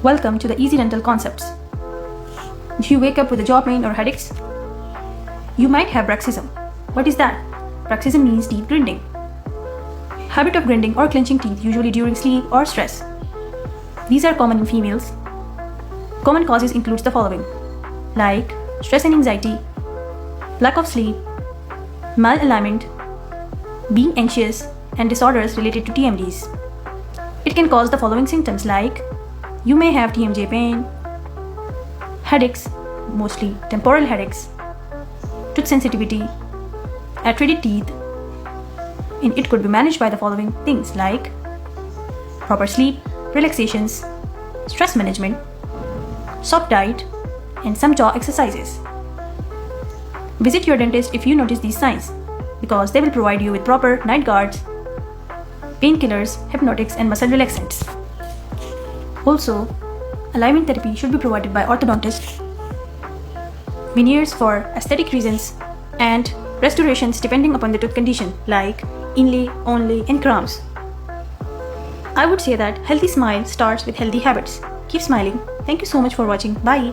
Welcome to the Easy Dental Concepts. Do you wake up with a jaw pain or headaches? You might have bruxism. What is that? Bruxism means teeth grinding. Habit of grinding or clenching teeth usually during sleep or stress. These are common in females. Common causes includes the following, like stress and anxiety, lack of sleep, malalignment, being anxious, and disorders related to TMDs. It can cause the following symptoms like you may have TMJ pain, headaches, mostly temporal headaches, tooth sensitivity, arthritic teeth, and it could be managed by the following things like proper sleep, relaxations, stress management, soft diet, and some jaw exercises. Visit your dentist if you notice these signs, because they will provide you with proper night guards, painkillers, hypnotics, and muscle relaxants. Also, alignment therapy should be provided by orthodontist, veneers for aesthetic reasons, and restorations depending upon the tooth condition like inlay, onlay, and crowns. I would say that healthy smile starts with healthy habits. Keep smiling. Thank you so much for watching. Bye.